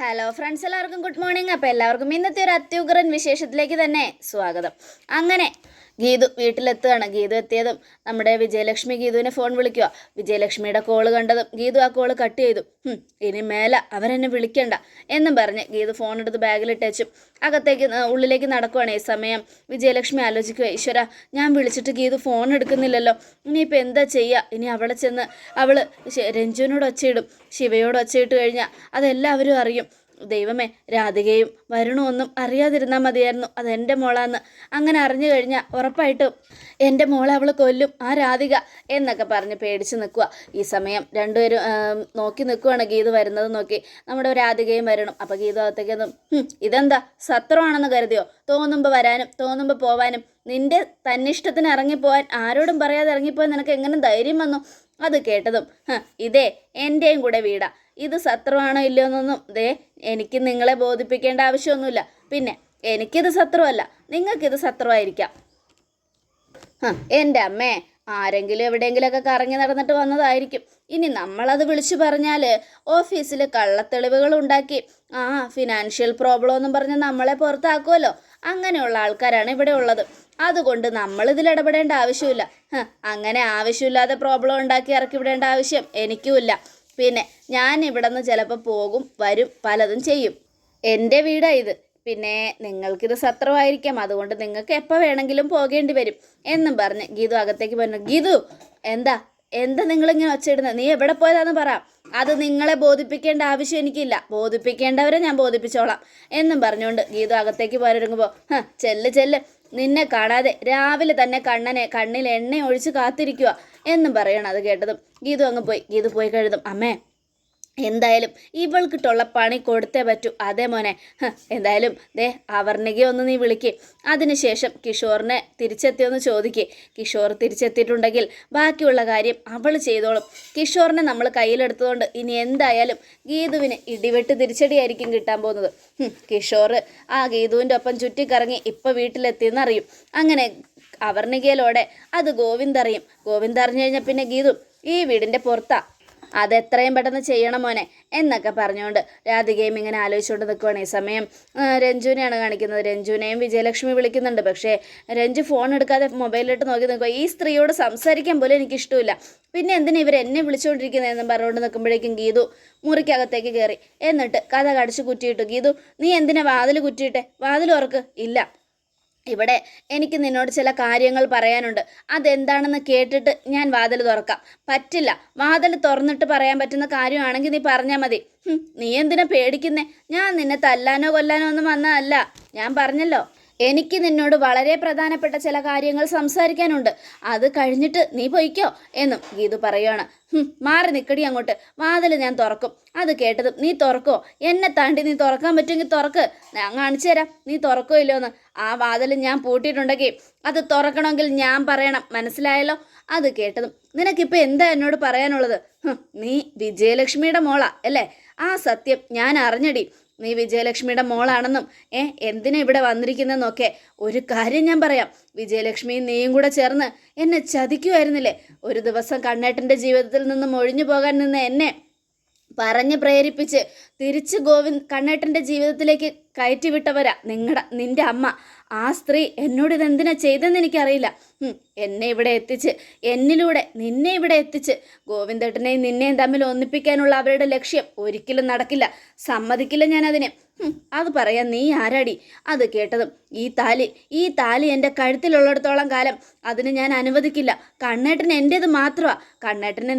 Hello friends, എല്ലാവർക്കും good morning. അപ്പോൾ എല്ലാവർക്കും ഇന്നത്തെ ഒരു അത്യുഗ്രൻ വിശേഷത്തിലേക്ക് തന്നെ സ്വാഗതം. അങ്ങനെ ഗീതു വീട്ടിലെത്തുകയാണ്. ഗീതു എത്തിയതും നമ്മുടെ വിജയലക്ഷ്മി ഗീതുവിനെ ഫോൺ വിളിക്കുക. വിജയലക്ഷ്മിയുടെ കോള് കണ്ടതും ഗീതു ആ കോള് കട്ട് ചെയ്തു. ഇനി മേലെ അവരെന്നെ വിളിക്കണ്ട എന്നും പറഞ്ഞ് ഗീതു ഫോൺ എടുത്ത് ബാഗിലിട്ടേച്ചും ഉള്ളിലേക്ക് നടക്കുവാണ്. ഈ സമയം വിജയലക്ഷ്മി ആലോചിക്കുക, ഈശ്വര, ഞാൻ വിളിച്ചിട്ട് ഗീതു ഫോൺ എടുക്കുന്നില്ലല്ലോ, ഇനിയിപ്പോൾ എന്താ ചെയ്യുക? ഇനി അവളെ ചെന്ന് അവൾ രഞ്ജുവിനോട് ഒച്ചയിടും, ശിവയോട് ഒച്ചയിട്ട് കഴിഞ്ഞാൽ അതെല്ലാവരും അറിയും. ദൈവമേ, രാധികയും വരുണൊന്നും അറിയാതിരുന്നാൽ മതിയായിരുന്നു അതെൻ്റെ മോളാന്ന്. അങ്ങനെ അറിഞ്ഞു കഴിഞ്ഞാൽ ഉറപ്പായിട്ടും എൻ്റെ മോളെ അവൾ കൊല്ലും, ആ രാധിക എന്നൊക്കെ പറഞ്ഞ് പേടിച്ച് നിൽക്കുക. ഈ സമയം രണ്ടുപേരും നോക്കി നിൽക്കുവാണ്, ഗീതു വരുന്നത് നോക്കി നമ്മുടെ രാധികയും വരണം. അപ്പോൾ ഗീതു അകത്തേക്കൊന്നും ഇതെന്താ സത്രമാണെന്ന് കരുതിയോ? തോന്നുമ്പോൾ വരാനും തോന്നുമ്പോൾ പോവാനും, നിൻ്റെ തന്നിഷ്ടത്തിന് ഇറങ്ങിപ്പോവാൻ ആരോടും പറയാതെ ഇറങ്ങിപ്പോവാൻ നിനക്ക് എങ്ങനെ ധൈര്യം വന്നു? അത് കേട്ടതും ഇതേ എൻ്റെയും കൂടെ വീടാ, ഇത് സത്രമാണോ ഇല്ലയോ എന്നൊന്നും എനിക്ക് നിങ്ങളെ ബോധിപ്പിക്കേണ്ട ആവശ്യമൊന്നുമില്ല. പിന്നെ എനിക്കിത് സത്രമല്ല, നിങ്ങൾക്കിത് സത്രമായിരിക്കാം. എൻ്റെ അമ്മേ, ആരെങ്കിലും എവിടെയെങ്കിലുമൊക്കെ കറങ്ങി നടന്നിട്ട് വന്നതായിരിക്കും. ഇനി നമ്മളത് വിളിച്ചു പറഞ്ഞാൽ ഓഫീസിൽ കള്ളത്തെളിവുകൾ ഉണ്ടാക്കി ഫിനാൻഷ്യൽ പ്രോബ്ലം എന്നും പറഞ്ഞ് നമ്മളെ പുറത്താക്കുമല്ലോ. അങ്ങനെയുള്ള ആൾക്കാരാണ് ഇവിടെ ഉള്ളത്. അതുകൊണ്ട് നമ്മളിതിൽ ഇടപെടേണ്ട ആവശ്യമില്ല. അങ്ങനെ ആവശ്യമില്ലാതെ പ്രോബ്ലം ഉണ്ടാക്കി ഇറക്കി വിടേണ്ട ആവശ്യം എനിക്കുമില്ല. പിന്നെ ഞാൻ ഇവിടെ നിന്ന് ചിലപ്പോൾ പോകും വരും പലതും ചെയ്യും. എൻ്റെ വീടാ ഇത്. പിന്നെ നിങ്ങൾക്കിത് സത്രമായിരിക്കാം, അതുകൊണ്ട് നിങ്ങൾക്ക് എപ്പോൾ വേണമെങ്കിലും പോകേണ്ടി വരും എന്നും പറഞ്ഞ് ഗീതു അകത്തേക്ക് പറഞ്ഞു. ഗീതു, എന്താ നിങ്ങളിങ്ങനെ ഒച്ചയിടുന്നത്? നീ എവിടെ പോയതാന്ന് പറ. അത് നിങ്ങളെ ബോധിപ്പിക്കേണ്ട ആവശ്യം എനിക്കില്ല, ബോധിപ്പിക്കേണ്ടവരെ ഞാൻ ബോധിപ്പിച്ചോളാം എന്നും പറഞ്ഞുകൊണ്ട് ഗീതു അകത്തേക്ക് പോരൊരുങ്ങുമ്പോൾ ചെല്ല്, നിന്നെ കാണാതെ രാവിലെ തന്നെ കണ്ണിൽ എണ്ണ ഒഴിച്ച് കാത്തിരിക്കുക എന്നും പറയണം. അത് കേട്ടതും ഗീതു അങ്ങ് പോയി. ഗീതു പോയി കഴുതും, അമ്മേ എന്തായാലും ഇവൾക്കിട്ടുള്ള പണി കൊടുത്തേ പറ്റൂ. അതേ മോനെ, എന്തായാലും അവർണികയെ ഒന്ന് നീ വിളിക്കേ. അതിനുശേഷം കിഷോറിനെ തിരിച്ചെത്തിയൊന്ന് ചോദിക്കേ. കിഷോർ തിരിച്ചെത്തിയിട്ടുണ്ടെങ്കിൽ ബാക്കിയുള്ള കാര്യം അവൾ ചെയ്തോളും. കിഷോറിനെ നമ്മൾ കയ്യിലെടുത്തതുകൊണ്ട് ഇനി എന്തായാലും ഗീതുവിന് ഇടിവെട്ട് തിരിച്ചടിയായിരിക്കും കിട്ടാൻ പോകുന്നത്. കിഷോർ ഗീതുവിൻ്റെ ഒപ്പം ചുറ്റിക്കറങ്ങി ഇപ്പോൾ വീട്ടിലെത്തിയെന്നറിയും. അങ്ങനെ അവർണികയിലൂടെ അത് ഗോവിന്ദ് അറിയും. ഗോവിന്ദ് അറിഞ്ഞു കഴിഞ്ഞാൽ പിന്നെ ഗീതു ഈ വീടിൻ്റെ പുറത്താ. അതെത്രയും പെട്ടെന്ന് ചെയ്യണം മോനെ എന്നൊക്കെ പറഞ്ഞുകൊണ്ട് രാധികയും ഇങ്ങനെ ആലോചിച്ചുകൊണ്ട് നിൽക്കുവാണ്. ഈ സമയം രഞ്ജുവിനെയാണ് കാണിക്കുന്നത്. രഞ്ജുവിനെയും വിജയലക്ഷ്മി വിളിക്കുന്നുണ്ട്. പക്ഷേ രഞ്ജു ഫോൺ എടുക്കാതെ മൊബൈലിലിട്ട് നോക്കി നിൽക്കുക. ഈ സ്ത്രീയോട് സംസാരിക്കാൻ പോലും എനിക്കിഷ്ടമില്ല, പിന്നെ എന്തിനാ ഇവർ എന്നെ വിളിച്ചുകൊണ്ടിരിക്കുന്നതെന്നും പറഞ്ഞുകൊണ്ട് നിൽക്കുമ്പോഴേക്കും ഗീതു മുറിക്കകത്തേക്ക് കയറി. എന്നിട്ട് കഥ കടിച്ച് കുറ്റിയിട്ടു. ഗീതു, നീ എന്തിനാ വാതിൽ കുറ്റിയിട്ടെ? വാതിൽ ഉറക്ക്. ഇല്ല, ഇവിടെ എനിക്ക് നിന്നോട് ചില കാര്യങ്ങൾ പറയാനുണ്ട്. അതെന്താണെന്ന് കേട്ടിട്ട് ഞാൻ വാതിൽ തുറക്കാം. പറ്റില്ല, വാതിൽ തുറന്നിട്ട് പറയാൻ പറ്റുന്ന കാര്യമാണെങ്കിൽ നീ പറഞ്ഞാൽ മതി. നീ എന്തിനാ പേടിക്കുന്നേ? ഞാൻ നിന്നെ തല്ലാനോ കൊല്ലാനോ ഒന്നും വന്നതല്ല. ഞാൻ പറഞ്ഞല്ലോ, എനിക്ക് നിന്നോട് വളരെ പ്രധാനപ്പെട്ട ചില കാര്യങ്ങൾ സംസാരിക്കാനുണ്ട്. അത് കഴിഞ്ഞിട്ട് നീ പൊയ്ക്കോ എന്നും ഗീതു പറയുകയാണ്. മാറി നിൽക്കടി അങ്ങോട്ട്, വാതിൽ ഞാൻ തുറക്കും. അത് കേട്ടതും നീ തുറക്കോ? എന്നെ താണ്ടി നീ തുറക്കാൻ പറ്റുമെങ്കിൽ തുറക്ക്, ഞാൻ കാണിച്ചു തരാം നീ തുറക്കോ ഇല്ലോന്ന്. ആ വാതിൽ ഞാൻ പൂട്ടിയിട്ടുണ്ടെങ്കിൽ അത് തുറക്കണമെങ്കിൽ ഞാൻ പറയണം, മനസ്സിലായല്ലോ? അത് കേട്ടതും നിനക്കിപ്പോൾ എന്താ എന്നോട് പറയാനുള്ളത്? നീ വിജയലക്ഷ്മിയുടെ മോളാ അല്ലേ? ആ സത്യം ഞാൻ അറിഞ്ഞടി. നീ വിജയലക്ഷ്മിയുടെ മോളാണെന്നും എന്തിനാ ഇവിടെ വന്നിരിക്കുന്നതെന്നൊക്കെ ഒരു കാര്യം ഞാൻ പറയാം. വിജയലക്ഷ്മിയും നീയും കൂടെ ചേർന്ന് എന്നെ ചതിക്കുമായിരുന്നില്ലേ? ഒരു ദിവസം കണ്ണേട്ടൻ്റെ ജീവിതത്തിൽ നിന്നും ഒഴിഞ്ഞു പോകാൻ നിന്ന് എന്നെ പറഞ്ഞ് പ്രേരിപ്പിച്ച് തിരിച്ച് കണ്ണേട്ടൻ്റെ ജീവിതത്തിലേക്ക് കയറ്റിവിട്ടവരാ നിന്റെ അമ്മ. ആ സ്ത്രീ എന്നോട് ഇതെന്തിനാ ചെയ്തെന്ന് എനിക്കറിയില്ല. എന്നെ ഇവിടെ എത്തിച്ച്, എന്നിലൂടെ നിന്നെ ഇവിടെ എത്തിച്ച് ഗോവിന്ദേട്ടനെയും നിന്നെയും തമ്മിൽ ഒന്നിപ്പിക്കാനുള്ള അവരുടെ ലക്ഷ്യം ഒരിക്കലും നടക്കില്ല, സമ്മതിക്കില്ല ഞാൻ അതിന്. അത് പറയാൻ നീ ആരാടി? അത് കേട്ടതും ഈ താലി എൻ്റെ കഴുത്തിലുള്ളിടത്തോളം കാലം അതിന് ഞാൻ അനുവദിക്കില്ല. കണ്ണേട്ടൻ എൻ്റേത് മാത്രമാണ്. കണ്ണേട്ടനെ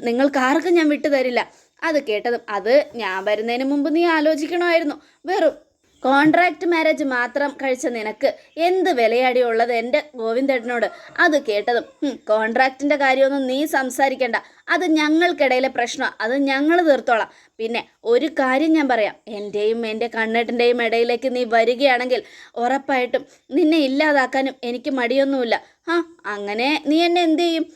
നിങ്ങൾക്കാർക്കും ഞാൻ വിട്ടു തരില്ല. അത് കേട്ടതും അത് ഞാൻ വരുന്നതിന് മുമ്പ് നീ ആലോചിക്കണമായിരുന്നു. വെറും കോൺട്രാക്റ്റ് മാരേജ് മാത്രം കഴിച്ച നിനക്ക് എന്ത് വിലയാടി ഉള്ളത് എൻ്റെ ഗോവിന്ദേട്ടനോട്? അത് കേട്ടതും കോൺട്രാക്റ്റിൻ്റെ കാര്യമൊന്നും നീ സംസാരിക്കണ്ട, അത് ഞങ്ങൾക്കിടയിലെ പ്രശ്നമാണ്, അത് ഞങ്ങൾ തീർത്തോളാം. പിന്നെ ഒരു കാര്യം ഞാൻ പറയാം, എൻ്റെയും എൻ്റെ കണ്ണേട്ടൻ്റെയും ഇടയിലേക്ക് നീ വരികയാണെങ്കിൽ ഉറപ്പായിട്ടും നിന്നെ ഇല്ലാതാക്കാനും എനിക്ക് മടിയൊന്നുമില്ല. അങ്ങനെ നീ എന്നെ എന്ത് ചെയ്യും?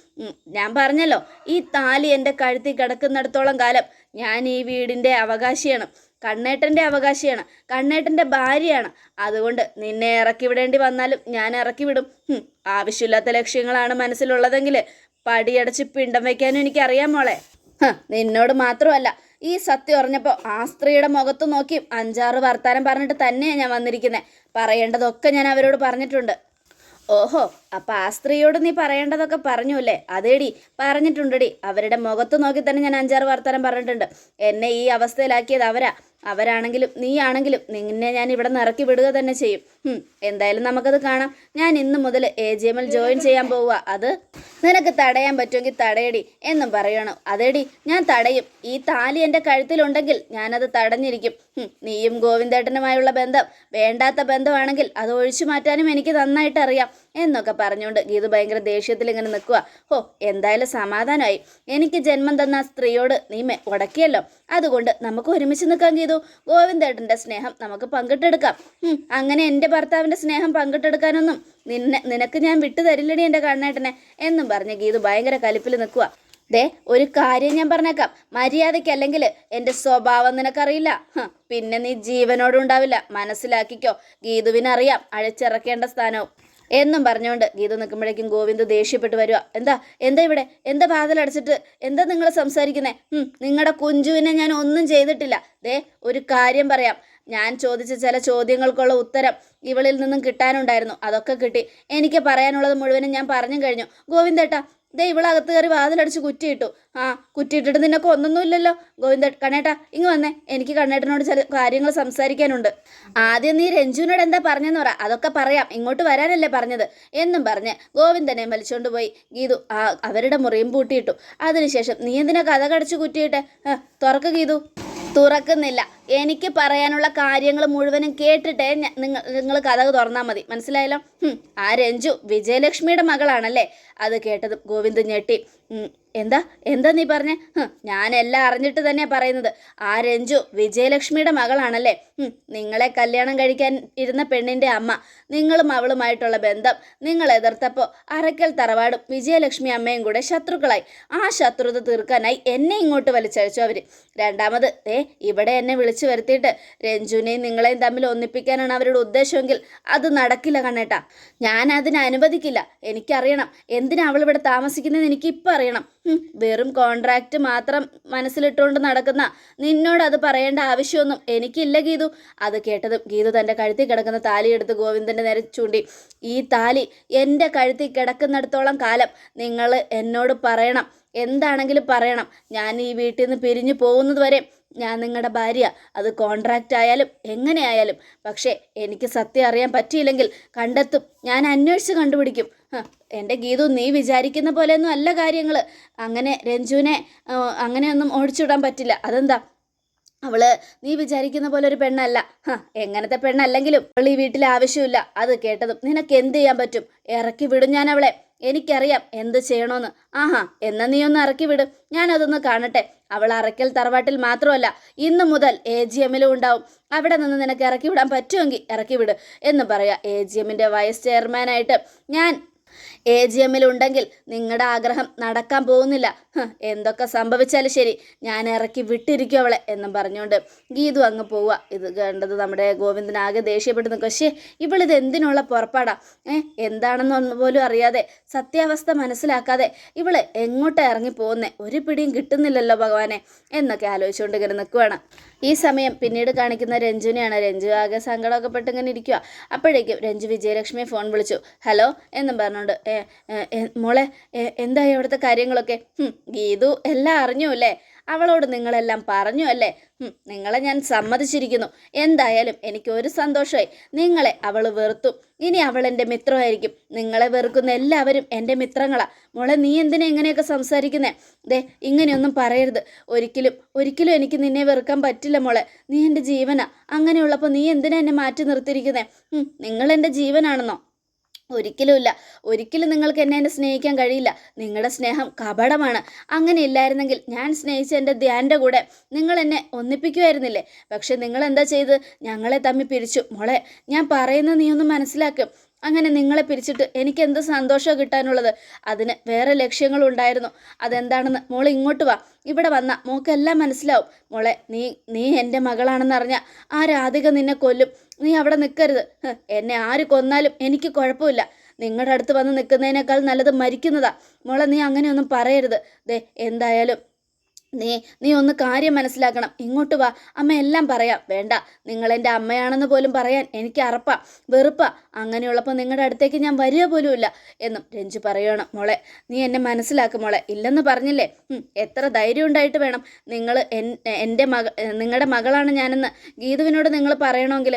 ഞാൻ പറഞ്ഞല്ലോ, ഈ താലി എൻ്റെ കഴുത്തിൽ കിടക്കുന്നിടത്തോളം കാലം ഞാൻ ഈ വീടിൻ്റെ അവകാശിയാണ്, കണ്ണേട്ടൻ്റെ അവകാശിയാണ്, കണ്ണേട്ടൻ്റെ ഭാര്യയാണ്. അതുകൊണ്ട് നിന്നെ ഇറക്കി വിടേണ്ടി വന്നാലും ഞാൻ ഇറക്കി വിടും. ആവശ്യമില്ലാത്ത ലക്ഷ്യങ്ങളാണ് മനസ്സിലുള്ളതെങ്കിൽ പടിയടച്ച് പിണ്ടം വയ്ക്കാനും എനിക്കറിയാം മോളെ. നിന്നോട് മാത്രമല്ല, ഈ സത്യം അറിഞ്ഞപ്പോൾ ആ സ്ത്രീയുടെ മുഖത്ത് നോക്കി 5-6 വർത്താനം പറഞ്ഞിട്ട് തന്നെയാണ് ഞാൻ വന്നിരിക്കുന്നത്. പറയേണ്ടതൊക്കെ ഞാൻ അവരോട് പറഞ്ഞിട്ടുണ്ട്. ഓഹോ, അപ്പം ആ സ്ത്രീയോട് നീ പറയേണ്ടതൊക്കെ പറഞ്ഞു അല്ലേ? അതേടി, പറഞ്ഞിട്ടുണ്ടടി. അവരുടെ മുഖത്ത് നോക്കി തന്നെ ഞാൻ 5-6 വർത്തമാനം പറഞ്ഞിട്ടുണ്ട്. എന്നെ ഈ അവസ്ഥയിലാക്കിയത് അവരാണെങ്കിലും നീ ആണെങ്കിലും നിന്നെ ഞാൻ ഇവിടെ നിന്ന് ഇറക്കി വിടുക തന്നെ ചെയ്യും. എന്തായാലും നമുക്കത് കാണാം. ഞാൻ ഇന്ന് മുതൽ AGM-ൽ ജോയിൻ ചെയ്യാൻ പോവുക. അത് നിനക്ക് തടയാൻ പറ്റുമെങ്കിൽ തടയടി എന്നും പറയണം. അതേടി, ഞാൻ തടയും. ഈ താലി എൻ്റെ കഴുത്തിലുണ്ടെങ്കിൽ ഞാനത് തടഞ്ഞിരിക്കും. നീയും ഗോവിന്ദേട്ടനുമായുള്ള ബന്ധം വേണ്ടാത്ത ബന്ധമാണെങ്കിൽ അത് ഒഴിച്ചു മാറ്റാനും എനിക്ക് നന്നായിട്ട് അറിയാം എന്നൊക്കെ പറഞ്ഞുകൊണ്ട് ഗീതു ഭയങ്കര ദേഷ്യത്തിൽ ഇങ്ങനെ നിൽക്കുക. എന്തായാലും സമാധാനമായി. എനിക്ക് ജന്മം തന്ന സ്ത്രീയോട് നീ ഉടക്കിയല്ലോ, അതുകൊണ്ട് നമുക്ക് ഒരുമിച്ച് നിൽക്കാൻ ഗീതു. ഗോവിന്ദേട്ടൻ്റെ സ്നേഹം നമുക്ക് പങ്കിട്ടെടുക്കാം. അങ്ങനെ എൻ്റെ ഭർത്താവിൻ്റെ സ്നേഹം പങ്കിട്ടെടുക്കാനൊന്നും നിനക്ക് ഞാൻ വിട്ടു തരില്ലടി എൻ്റെ കണ്ണേട്ടനെ എന്നും പറഞ്ഞ് ഗീതു ഭയങ്കര കലിപ്പിൽ നിൽക്കുക. ദേ, ഒരു കാര്യം ഞാൻ പറഞ്ഞേക്കാം. മര്യാദയ്ക്കല്ലെങ്കിൽ എൻ്റെ സ്വഭാവം നിനക്കറിയില്ല, പിന്നെ നീ ജീവനോടുണ്ടാവില്ല. മനസ്സിലാക്കിക്കോ. ഗീതുവിനറിയാം അഴിച്ചിറക്കേണ്ട സ്ഥാനവും എന്നും പറഞ്ഞുകൊണ്ട് ഗീതു നിൽക്കുമ്പോഴേക്കും ഗോവിന്ദ് ദേഷ്യപ്പെട്ട് വരിക. എന്താ ഇവിടെ എന്താ വാതിലടച്ചിട്ട് എന്താ നിങ്ങൾ സംസാരിക്കുന്നേ? നിങ്ങളുടെ കുഞ്ചുവിനെ ഞാൻ ഒന്നും ചെയ്തിട്ടില്ല. ദേ, ഒരു കാര്യം പറയാം. ഞാൻ ചോദിച്ച ചില ചോദ്യങ്ങൾക്കുള്ള ഉത്തരം ഇവളിൽ നിന്നും കിട്ടാനുണ്ടായിരുന്നു. അതൊക്കെ കിട്ടി. എനിക്ക് പറയാനുള്ളത് മുഴുവനും ഞാൻ പറഞ്ഞു കഴിഞ്ഞു. ഗോവിന്ദേട്ടാ, ദേ ഇവളകത്ത് കയറി വാതിലടിച്ച് കുറ്റിയിട്ടു. കുറ്റിയിട്ടിട്ട് നിനക്ക് ഒന്നൊന്നുമില്ലല്ലോ. കണ്ണേട്ടാ, ഇങ്ങ് വന്നേ. എനിക്ക് കണ്ണേട്ടനോട് ചില കാര്യങ്ങൾ സംസാരിക്കാനുണ്ട്. ആദ്യം നീ രഞ്ജുവിനോട് എന്താ പറഞ്ഞെന്ന് പറ. അതൊക്കെ പറയാം. ഇങ്ങോട്ട് വരാനല്ലേ പറഞ്ഞത് എന്നും പറഞ്ഞ് ഗോവിന്ദനെ വലിച്ചുകൊണ്ട് പോയി ഗീതു അവരുടെ മുറിയും പൂട്ടിയിട്ടു. അതിനുശേഷം നീ എന്തിനാ കഥ കടിച്ച് കുറ്റിയിട്ടെ? തുറക്ക് ഗീതു. തുറക്കുന്നില്ല. എനിക്ക് പറയാനുള്ള കാര്യങ്ങൾ മുഴുവനും കേട്ടിട്ടേ നിങ്ങൾ കഥ തുറന്നാൽ മതി. മനസ്സിലായല്ലോ? ആ രഞ്ജു വിജയലക്ഷ്മിയുടെ മകളാണല്ലേ? അത് കേട്ടതും ഗോവിന്ദ് ഞെട്ടി. എന്താ നീ പറഞ്ഞേ? ഞാനെല്ലാം അറിഞ്ഞിട്ട് തന്നെയാണ് പറയുന്നത്. ആ രഞ്ജു വിജയലക്ഷ്മിയുടെ മകളാണല്ലേ? നിങ്ങളെ കല്യാണം കഴിക്കാൻ ഇരുന്ന പെണ്ണിൻ്റെ അമ്മ. നിങ്ങളും അവളുമായിട്ടുള്ള ബന്ധം നിങ്ങൾ എതിർത്തപ്പോൾ അറക്കൽ തറവാടും വിജയലക്ഷ്മി അമ്മയും കൂടെ ശത്രുക്കളായി. ആ ശത്രുത തീർക്കാനായി എന്നെ ഇങ്ങോട്ട് വലിച്ചഴിച്ചു അവർ. രണ്ടാമത് ഇവിടെ എന്നെ വിളിച്ചു വരുത്തിയിട്ട് രഞ്ജുവിനെയും നിങ്ങളെയും തമ്മിൽ ഒന്നിപ്പിക്കാനാണ് അവരുടെ ഉദ്ദേശമെങ്കിൽ അത് നടക്കില്ല കണ്ണേട്ടാ. ഞാൻ അതിന് അനുവദിക്കില്ല. എനിക്കറിയണം എന്തിനാ അവൾ ഇവിടെ താമസിക്കുന്നതെന്ന് എനിക്കിപ്പോൾ അറിയണം. വെറും കോൺട്രാക്റ്റ് മാത്രം മനസ്സിലിട്ടുകൊണ്ട് നടക്കുന്ന നിന്നോട് അത് പറയേണ്ട ആവശ്യമൊന്നും എനിക്കില്ല ഗീതു. അത് കേട്ടതും ഗീതു തൻ്റെ കഴുത്തിൽ കിടക്കുന്ന താലി എടുത്ത് ഗോവിന്ദൻ്റെ നേരെ ചൂണ്ടി. ഈ താലി എൻ്റെ കഴുത്തിൽ കിടക്കുന്നിടത്തോളം കാലം നിങ്ങൾ എന്നോട് പറയണം, എന്താണെങ്കിലും പറയണം. ഞാൻ ഈ വീട്ടിൽ നിന്ന് പിരിഞ്ഞു പോകുന്നത് വരെ ഞാൻ നിങ്ങളുടെ ഭാര്യ. അത് കോൺട്രാക്റ്റ് ആയാലും എങ്ങനെയായാലും. പക്ഷേ എനിക്ക് സത്യം അറിയാൻ പറ്റിയില്ലെങ്കിൽ കണ്ടെത്തും. ഞാൻ അന്വേഷിച്ച് കണ്ടുപിടിക്കും. എൻ്റെ ഗീതു, നീ വിചാരിക്കുന്ന പോലെയൊന്നും അല്ല കാര്യങ്ങൾ. അങ്ങനെ രഞ്ജുവിനെ അങ്ങനെയൊന്നും ഓടിച്ചുവിടാൻ പറ്റില്ല. അതെന്താ? നീ വിചാരിക്കുന്ന പോലെ ഒരു പെണ്ണല്ല. എങ്ങനത്തെ പെണ്ണല്ലെങ്കിലും അവൾ ഈ വീട്ടിൽ ആവശ്യമില്ല. അത് കേട്ടതും നിനക്ക് എന്ത് ചെയ്യാൻ പറ്റും? ഇറക്കി വിടും ഞാൻ അവളെ. എനിക്കറിയാം എന്ത് ചെയ്യണമെന്ന്. എന്നാ നീ ഒന്ന് ഇറക്കി വിടും. ഞാനതൊന്ന് കാണട്ടെ. അവൾ അറക്കൽ തറവാട്ടിൽ മാത്രമല്ല, ഇന്നു മുതൽ AGM-ലും ഉണ്ടാവും. അവിടെ നിന്ന് നിനക്ക് ഇറക്കി വിടാൻ പറ്റുമെങ്കിൽ ഇറക്കി വിട് എന്ന് പറയാം. AGM-ൻ്റെ വൈസ് ചെയർമാനായിട്ട് ഞാൻ AGM-ലുണ്ടെങ്കിൽ നിങ്ങളുടെ ആഗ്രഹം നടക്കാൻ പോകുന്നില്ല. എന്തൊക്കെ സംഭവിച്ചാലും ശരി, ഞാൻ ഇറക്കി വിട്ടിരിക്കും അവളെ എന്നും പറഞ്ഞുകൊണ്ട് ഗീതു അങ്ങ് പോവുക. ഇത് കണ്ടത് നമ്മുടെ ഗോവിന്ദനാകെ ദേഷ്യപ്പെട്ട് നിൽക്കുക. പക്ഷേ ഇവളിത് എന്തിനുള്ള പുറപ്പാടാ? എന്താണെന്നൊന്നും പോലും അറിയാതെ, സത്യാവസ്ഥ മനസ്സിലാക്കാതെ ഇവള് എങ്ങോട്ടാണ് ഇറങ്ങി പോകുന്നേ? ഒരു പിടിയും കിട്ടുന്നില്ലല്ലോ ഭഗവാനെ എന്നൊക്കെ ആലോചിച്ചുകൊണ്ട് ഇങ്ങനെ നിൽക്കുവാണ്. ഈ സമയം പിന്നീട് കാണിക്കുന്ന രഞ്ജുവിനെയാണ്. രഞ്ജു ആകെ സങ്കടമൊക്കെ പെട്ട് ഇങ്ങനെ ഇരിക്കുക. അപ്പോഴേക്കും രഞ്ജു വിജയലക്ഷ്മിയെ ഫോൺ വിളിച്ചു. ഹലോ എന്നും പറഞ്ഞുകൊണ്ട്, മോളെ എന്തായി അവിടുത്തെ കാര്യങ്ങളൊക്കെ? ഗീതു എല്ലാം അറിഞ്ഞു അല്ലേ? അവളോട് നിങ്ങളെല്ലാം പറഞ്ഞു അല്ലേ? നിങ്ങളെ ഞാൻ സമ്മതിച്ചിരിക്കുന്നു. എന്തായാലും എനിക്ക് ഒരു സന്തോഷമായി. നിങ്ങളെ അവൾ വെറുത്തു. ഇനി അവൾ എൻ്റെ മിത്രമായിരിക്കും. നിങ്ങളെ വെറുക്കുന്ന എല്ലാവരും എൻ്റെ മിത്രങ്ങളാ. മോളെ, നീ എന്തിനാ ഇങ്ങനെയൊക്കെ സംസാരിക്കുന്നേ? ഇങ്ങനെയൊന്നും പറയരുത്. ഒരിക്കലും എനിക്ക് നിന്നെ വെറുക്കാൻ പറ്റില്ല മോളെ. നീ എൻ്റെ ജീവനാ. അങ്ങനെയുള്ളപ്പോൾ നീ എന്തിനാ എന്നെ മാറ്റി നിർത്തിയിരിക്കുന്നേ? നിങ്ങൾ എൻ്റെ ജീവനാണെന്നോ? ഒരിക്കലും നിങ്ങൾക്ക് എന്നെ സ്നേഹിക്കാൻ കഴിയില്ല. നിങ്ങളുടെ സ്നേഹം കപടമാണ്. അങ്ങനെ ഇല്ലായിരുന്നെങ്കിൽ ഞാൻ സ്നേഹിച്ച എൻ്റെ ധ്യാൻ്റെ കൂടെ നിങ്ങൾ എന്നെ ഒന്നിപ്പിക്കുമായിരുന്നില്ലേ? പക്ഷെ നിങ്ങൾ എന്താ ചെയ്ത്? ഞങ്ങളെ തമ്മിൽ പിരിച്ചു. മോളെ, ഞാൻ പറയുന്നത് നീ ഒന്ന് മനസ്സിലാക്കും. അങ്ങനെ നിങ്ങളെ പിരിച്ചിട്ട് എനിക്ക് എന്ത് സന്തോഷമാണ് കിട്ടാനുള്ളത്? അതിന് വേറെ ലക്ഷ്യങ്ങളുണ്ടായിരുന്നു. അതെന്താണെന്ന് മോൾ ഇങ്ങോട്ട് വാ. ഇവിടെ വന്നാൽ മോക്കെല്ലാം മനസ്സിലാവും. മോളെ, നീ എൻ്റെ മകളാണെന്ന് അറിഞ്ഞാൽ ആ രാധിക നിന്നെ കൊല്ലും. നീ അവിടെ നിൽക്കരുത്. എന്നെ ആര് കൊന്നാലും എനിക്ക് കുഴപ്പമില്ല. നിങ്ങളുടെ അടുത്ത് വന്ന് നിൽക്കുന്നതിനേക്കാൾ നല്ലത് മരിക്കുന്നതാ. മോളെ, നീ അങ്ങനെയൊന്നും പറയരുത്. എന്തായാലും നീ നീ ഒന്ന് കാര്യം മനസ്സിലാക്കണം. ഇങ്ങോട്ട് വാ, അമ്മ എല്ലാം പറയാം. വേണ്ട, നിങ്ങൾ എൻ്റെ അമ്മയാണെന്ന് പോലും പറയാൻ എനിക്ക് അറപ്പാ, വെറുപ്പാ. അങ്ങനെയുള്ളപ്പോൾ നിങ്ങളുടെ അടുത്തേക്ക് ഞാൻ വരിക പോലുമില്ല എന്നും രഞ്ജു പറയുകയാണ്. മോളെ, നീ എന്നെ മനസ്സിലാക്കും മോളെ. ഇല്ലെന്ന് പറഞ്ഞില്ലേ? എത്ര ധൈര്യം ഉണ്ടായിട്ട് വേണം നിങ്ങൾ എൻ്റെ നിങ്ങളുടെ മകളാണ് ഞാനെന്ന് ഗീതുവിനോട് നിങ്ങൾ പറയണമെങ്കിൽ?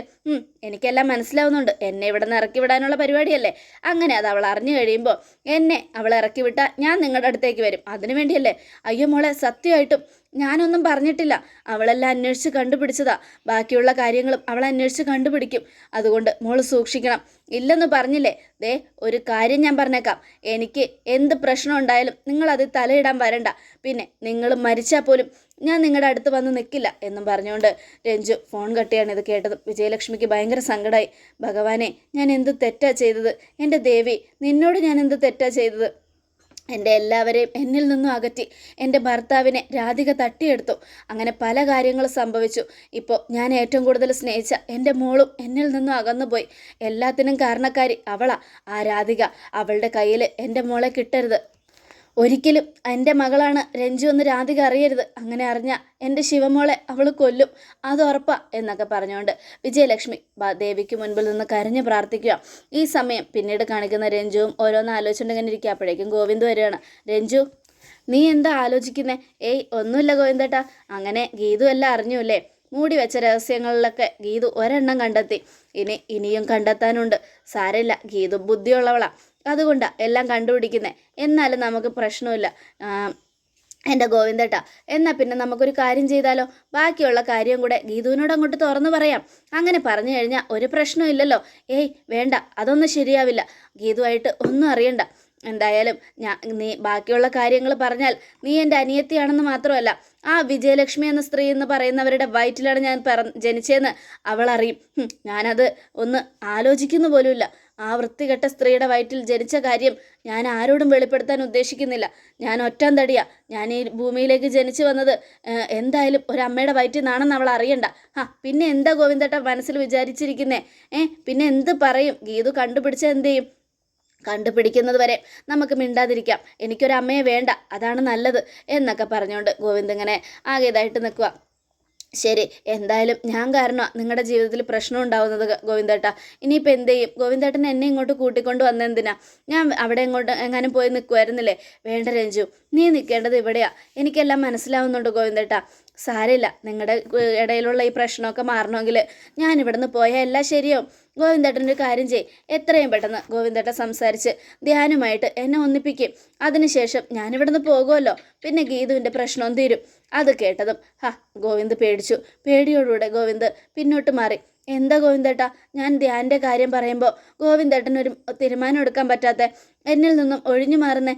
എനിക്കെല്ലാം മനസ്സിലാവുന്നുണ്ട്. എന്നെ ഇവിടെ നിന്ന് ഇറക്കി വിടാനുള്ള പരിപാടിയല്ലേ? അങ്ങനെ അത് അവൾ അറിഞ്ഞു കഴിയുമ്പോൾ എന്നെ അവൾ ഇറക്കി വിട്ടാൽ ഞാൻ നിങ്ങളുടെ അടുത്തേക്ക് വരും. അതിനു വേണ്ടിയല്ലേ? അയ്യോ മോളെ, സത്യമായിട്ടും ഞാനൊന്നും പറഞ്ഞിട്ടില്ല. അവളെല്ലാം അന്വേഷിച്ച് കണ്ടുപിടിച്ചതാ. ബാക്കിയുള്ള കാര്യങ്ങളും അവൾ അന്വേഷിച്ച് കണ്ടുപിടിക്കും. അതുകൊണ്ട് മോള് സൂക്ഷിക്കണം. ഇല്ലെന്ന് പറഞ്ഞില്ലേ? ദേ, ഒരു കാര്യം ഞാൻ പറഞ്ഞേക്കാം. എനിക്ക് എന്ത് പ്രശ്നം ഉണ്ടായാലും നിങ്ങളത് തലയിടാൻ വരണ്ട. പിന്നെ നിങ്ങൾ മരിച്ചാൽ പോലും ഞാൻ നിങ്ങളുടെ അടുത്ത് വന്ന് നിൽക്കില്ല എന്നും പറഞ്ഞുകൊണ്ട് രഞ്ജു ഫോൺ കട്ടിയാണ്. ഇത് കേട്ടതും വിജയലക്ഷ്മിക്ക് ഭയങ്കര സങ്കടമായി. ഭഗവാനെ, ഞാൻ എന്ത് തെറ്റാ ചെയ്തത്? എൻ്റെ ദേവി, നിന്നോട് ഞാൻ എന്ത് തെറ്റാ ചെയ്തത്? എൻ്റെ എല്ലാവരെയും എന്നിൽ നിന്നും അകറ്റി എൻ്റെ ഭർത്താവിനെ രാധിക തട്ടിയെടുത്തു. അങ്ങനെ പല കാര്യങ്ങളും സംഭവിച്ചു. ഇപ്പോൾ ഞാൻ ഏറ്റവും കൂടുതൽ സ്നേഹിച്ച എൻ്റെ മോളും എന്നിൽ നിന്നും അകന്നുപോയി. എല്ലാത്തിനും കാരണക്കാരി അവളാ, ആ രാധിക. അവളുടെ കയ്യിൽ എൻ്റെ മോളെ കിട്ടരുത്. ഒരിക്കലും എൻ്റെ മകളാണ് രഞ്ജു എന്ന് രാധിക അറിയരുത്. അങ്ങനെ അറിഞ്ഞാൽ എൻ്റെ ശിവമോളെ അവൾ കൊല്ലും, അത് ഉറപ്പാ എന്നൊക്കെ പറഞ്ഞുകൊണ്ട് വിജയലക്ഷ്മി ദേവിക്ക് മുൻപിൽ നിന്ന് കരഞ്ഞു പ്രാർത്ഥിക്കുക. ഈ സമയം പിന്നീട് കാണിക്കുന്ന രഞ്ജുവും ഓരോന്ന് ആലോചിച്ചുകൊണ്ടിങ്ങനെ ഇരിക്കുക. അപ്പോഴേക്കും ഗോവിന്ദ് വരികയാണ്. രഞ്ജു, നീ എന്താ ആലോചിക്കുന്നേ? ഏയ് ഒന്നുമില്ല ഗോവിന്ദേട്ടാ. അങ്ങനെ ഗീതു എല്ലാം അറിഞ്ഞൂല്ലേ? മൂടി വെച്ച രഹസ്യങ്ങളിലൊക്കെ ഗീതു ഒരെണ്ണം കണ്ടെത്തി. ഇനിയും കണ്ടെത്താനുണ്ട്. സാരമില്ല, ഗീതു ബുദ്ധിയുള്ളവളാ, അതുകൊണ്ടാണ് എല്ലാം കണ്ടുപിടിക്കുന്നത്. എന്നാലും നമുക്ക് പ്രശ്നമില്ല എൻ്റെ ഗോവിന്ദേട്ടാ. എന്നാൽ പിന്നെ നമുക്കൊരു കാര്യം ചെയ്താലോ? ബാക്കിയുള്ള കാര്യം കൂടെ ഗീതുവിനോട് അങ്ങോട്ട് തുറന്നു പറയാം. അങ്ങനെ പറഞ്ഞു കഴിഞ്ഞാൽ ഒരു പ്രശ്നമില്ലല്ലോ. ഏയ് വേണ്ട, അതൊന്നും ശരിയാവില്ല. ഗീതുവായിട്ട് ഒന്നും അറിയണ്ട. എന്തായാലും നീ ബാക്കിയുള്ള കാര്യങ്ങൾ പറഞ്ഞാൽ നീ എൻ്റെ അനിയത്തിയാണെന്ന് മാത്രമല്ല, ആ വിജയലക്ഷ്മി എന്ന സ്ത്രീ എന്ന് പറയുന്നവരുടെ വയറ്റിലാണ് ഞാൻ ജനിച്ചതെന്ന് അവൾ അറിയും. ഞാനത് ഒന്ന് ആലോചിക്കുന്നു പോലുമില്ല. ആ വൃത്തികെട്ട സ്ത്രീയുടെ വയറ്റിൽ ജനിച്ച കാര്യം ഞാൻ ആരോടും വെളിപ്പെടുത്താൻ ഉദ്ദേശിക്കുന്നില്ല. ഞാൻ ഒറ്റാം തടിയാ. ഞാൻ ഈ ഭൂമിയിലേക്ക് ജനിച്ചു വന്നത് എന്തായാലും ഒരമ്മയുടെ വയറ്റിൽ നിന്നാണെന്ന് അവൾ അറിയണ്ട. പിന്നെ എന്താ ഗോവിന്ദേട്ട മനസ്സിൽ വിചാരിച്ചിരിക്കുന്നേ? പിന്നെ എന്ത് പറയും? ഗീതു കണ്ടുപിടിച്ച എന്ത് ചെയ്യും? കണ്ടുപിടിക്കുന്നത് വരെ നമുക്ക് മിണ്ടാതിരിക്കാം. എനിക്കൊരമ്മയെ വേണ്ട, അതാണ് നല്ലത് എന്നൊക്കെ പറഞ്ഞുകൊണ്ട് ഗോവിന്ദ് ഇങ്ങനെ ആകെ ഇതായിട്ട് നിൽക്കുക. ശരി, എന്തായാലും ഞാൻ കാരണമാണ് നിങ്ങളുടെ ജീവിതത്തിൽ പ്രശ്നം ഉണ്ടാവുന്നത് ഗോവിന്ദേട്ടാ. ഇനിയിപ്പോൾ എന്ത് ചെയ്യും? ഗോവിന്ദേട്ടൻ എന്നെ ഇങ്ങോട്ട് കൂട്ടിക്കൊണ്ട് വന്നെന്തിനാ? ഞാൻ അവിടെ ഇങ്ങോട്ട് എങ്ങാനും പോയി നിൽക്കുമായിരുന്നില്ലേ? വേണ്ട രഞ്ജു, നീ നിൽക്കേണ്ടത് ഇവിടെയാ. എനിക്കെല്ലാം മനസ്സിലാവുന്നുണ്ട് ഗോവിന്ദേട്ടാ. സാരമില്ല, നിങ്ങളുടെ ഇടയിലുള്ള ഈ പ്രശ്നമൊക്കെ മാറണമെങ്കിൽ ഞാൻ ഇവിടുന്ന് പോയാൽ എല്ലാം ശരിയാവും. ഗോവിന്ദേട്ടൻ്റെ കാര്യം ചെയ്യും. എത്രയും പെട്ടെന്ന് ഗോവിന്ദേട്ടൻ സംസാരിച്ച് ധ്യാനുമായിട്ട് എന്നെ ഒന്നിപ്പിക്കും. അതിനുശേഷം ഞാനിവിടുന്ന് പോകുമല്ലോ. പിന്നെ ഗീതുവിൻ്റെ പ്രശ്നവും തീരും. അത് കേട്ടതും ഗോവിന്ദ് പേടിച്ചു. പേടിയോടുകൂടെ ഗോവിന്ദ് പിന്നോട്ട് മാറി. എന്താ ഗോവിന്ദേട്ടാ, ഞാൻ ധ്യാൻ്റെ കാര്യം പറയുമ്പോൾ ഗോവിന്ദേട്ടനൊരു തീരുമാനം എടുക്കാൻ പറ്റാത്ത, എന്നിൽ നിന്നും ഒഴിഞ്ഞു മാറുന്നേ?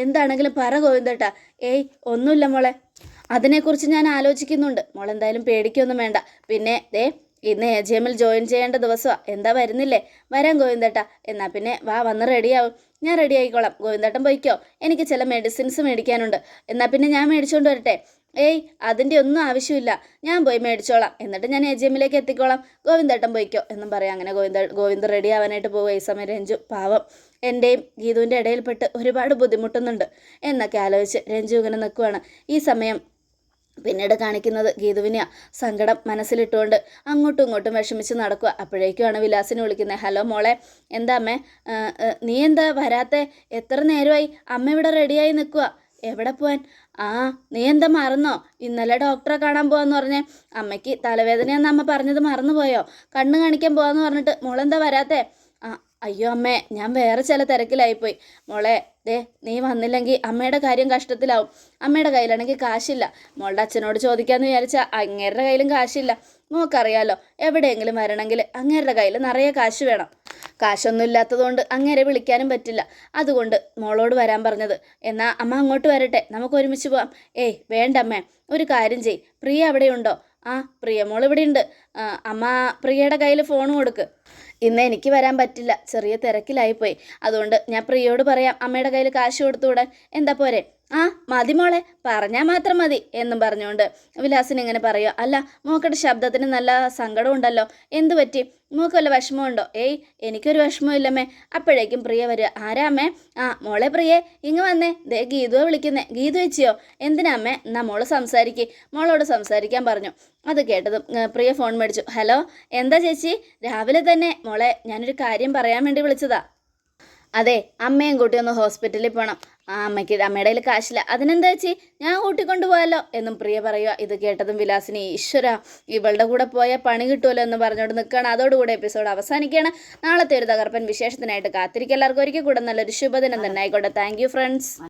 എന്താണെങ്കിലും പറ ഗോവിന്ദേട്ടാ. ഏയ് ഒന്നുമില്ല മോളെ, അതിനെക്കുറിച്ച് ഞാൻ ആലോചിക്കുന്നുണ്ട്. മോളെന്തായാലും പേടിക്കൊന്നും വേണ്ട. പിന്നെ ഇന്ന് AGM-ൽ ജോയിൻ ചെയ്യേണ്ട ദിവസമാണ്. എന്താ വരുന്നില്ലേ? വരാം ഗോവിന്ദേട്ടാ. എന്നാൽ പിന്നെ വാ, വന്ന് റെഡിയാവും. ഞാൻ റെഡി ആയിക്കോളാം. ഗോവിന്ദേട്ടൻ പോയിക്കോ, എനിക്ക് ചില മെഡിസിൻസ് മേടിക്കാനുണ്ട്. എന്നാൽ പിന്നെ ഞാൻ മേടിച്ചുകൊണ്ട് വരട്ടെ? ഏയ് അതിൻ്റെ ഒന്നും ആവശ്യമില്ല, ഞാൻ പോയി മേടിച്ചോളാം. എന്നിട്ട് ഞാൻ AGM-ലേക്ക് എത്തിക്കോളാം. ഗോവിന്ദേട്ടൻ പോയിക്കോ എന്നും പറയാം. അങ്ങനെ ഗോവിന്ദ് റെഡി ആവാനായിട്ട് പോവുക. ഈ സമയം രഞ്ജു പാവം എൻ്റെയും ഗീതുവിൻ്റെ ഇടയിൽപ്പെട്ട് ഒരുപാട് ബുദ്ധിമുട്ടുന്നുണ്ട് എന്നൊക്കെ ആലോചിച്ച് രഞ്ജു ഇങ്ങനെ നിൽക്കുവാണ്. ഈ സമയം പിന്നീട് കാണിക്കുന്നത് ഗീതുവിനെയാ. സങ്കടം മനസ്സിലിട്ടുകൊണ്ട് അങ്ങോട്ടും ഇങ്ങോട്ടും വിഷമിച്ച് നടക്കുക. അപ്പോഴേക്കുമാണ് വിലാസിനെ വിളിക്കുന്നത്. ഹലോ മോളെ, എന്താ അമ്മേ? നീ എന്താ വരാത്തെ? എത്ര നേരമായി? അമ്മ ഇവിടെ റെഡിയായി നിൽക്കുക. എവിടെ പോവാൻ? നീ എന്താ മറന്നോ? ഇന്നലെ ഡോക്ടറെ കാണാൻ പോവാന്ന് പറഞ്ഞേ. അമ്മയ്ക്ക് തലവേദനയാന്ന് അമ്മ പറഞ്ഞത് മറന്നുപോയോ? കണ്ണ് കാണിക്കാൻ പോവാന്ന് പറഞ്ഞിട്ട് മോളെന്താ വരാത്തെ? അയ്യോ അമ്മേ, ഞാൻ വേറെ ചില തിരക്കിലായിപ്പോയി. മോളെ, നീ വന്നില്ലെങ്കിൽ അമ്മയുടെ കാര്യം കഷ്ടത്തിലാവും. അമ്മയുടെ കയ്യിലാണെങ്കിൽ കാശില്ല. മോളുടെ അച്ഛനോട് ചോദിക്കാമെന്ന് വിചാരിച്ചാൽ അങ്ങേരുടെ കയ്യിലും കാശില്ല. മോക്കറിയാലോ, എവിടെയെങ്കിലും വരണമെങ്കിൽ അങ്ങേരുടെ കയ്യിൽ നിറയെ കാശ് വേണം. കാശൊന്നും ഇല്ലാത്തതുകൊണ്ട് അങ്ങേരെ വിളിക്കാനും പറ്റില്ല. അതുകൊണ്ട് മോളോട് വരാൻ പറഞ്ഞത്. എന്നാൽ അമ്മ അങ്ങോട്ട് വരട്ടെ, നമുക്ക് ഒരുമിച്ച് പോവാം. ഏയ് വേണ്ട അമ്മേ, ഒരു കാര്യം ചെയ്. പ്രിയ അവിടെയുണ്ടോ? പ്രിയ മോൾ ഇവിടെ ഉണ്ട്. അമ്മ പ്രിയയുടെ കയ്യിൽ ഫോൺ കൊടുക്ക്. ഇന്ന് എനിക്ക് വരാൻ പറ്റില്ല, ചെറിയ തിരക്കിലായിപ്പോയി. അതുകൊണ്ട് ഞാൻ പ്രിയോട് പറയാം അമ്മയുടെ കയ്യിൽ കാശ് കൊടുത്തുവിടാൻ. എന്താ പോരെ? ആ മതി മോളെ, പറഞ്ഞാൽ മാത്രം മതി എന്നും പറഞ്ഞുകൊണ്ട് വിലാസിന് ഇങ്ങനെ പറയുക. അല്ല മോക്കടെ ശബ്ദത്തിന് നല്ല സങ്കടമുണ്ടല്ലോ, എന്തു പറ്റി? മോക്ക് വല്ല വിഷമമുണ്ടോ? ഏയ് എനിക്കൊരു വിഷമമില്ലമ്മേ. അപ്പോഴേക്കും പ്രിയ വരിക. ആരാ അമ്മേ? ആ മോളെ പ്രിയേ, ഇങ്ങ് വന്നേ, ദേ ഗീതുവെ വിളിക്കുന്നേ. ഗീതു വെച്ചിയോ? എന്തിനാ അമ്മേ? എന്നാ മോള് സംസാരിക്കേ, മോളോട് സംസാരിക്കാൻ പറഞ്ഞു. അത് കേട്ടതും പ്രിയ ഫോൺ മേടിച്ചു. ഹലോ, എന്താ ചേച്ചി? രാവിലെ തന്നെ മോളെ, ഞാനൊരു കാര്യം പറയാൻ വേണ്ടി വിളിച്ചതാ. അതെ, അമ്മയും കൂട്ടി ഒന്ന് ഹോസ്പിറ്റലിൽ പോകണം. അമ്മയുടെ കയ്യിൽ കാശില്ല. അതിനെന്താ ചേച്ചി, ഞാൻ കൂട്ടിക്കൊണ്ടു പോകാമല്ലോ എന്നും പ്രിയ പറയുക. ഇത് കേട്ടതും വിലാസിനി, ഈശ്വര, ഇവളുടെ കൂടെ പോയാൽ പണി കിട്ടുമല്ലോ എന്ന് പറഞ്ഞുകൊണ്ട് നിൽക്കുകയാണ്. അതോടുകൂടെ എപ്പിസോഡ് അവസാനിക്കുകയാണ്. നാളത്തെ ഒരു തകർപ്പൻ വിശേഷത്തിനായിട്ട് കാത്തിരിക്കുക. എല്ലാവർക്കും ഒരിക്കൽ കൂടെ നല്ലൊരു ശുഭദിനം തന്നെ ആയിക്കോട്ടെ. Thank you friends.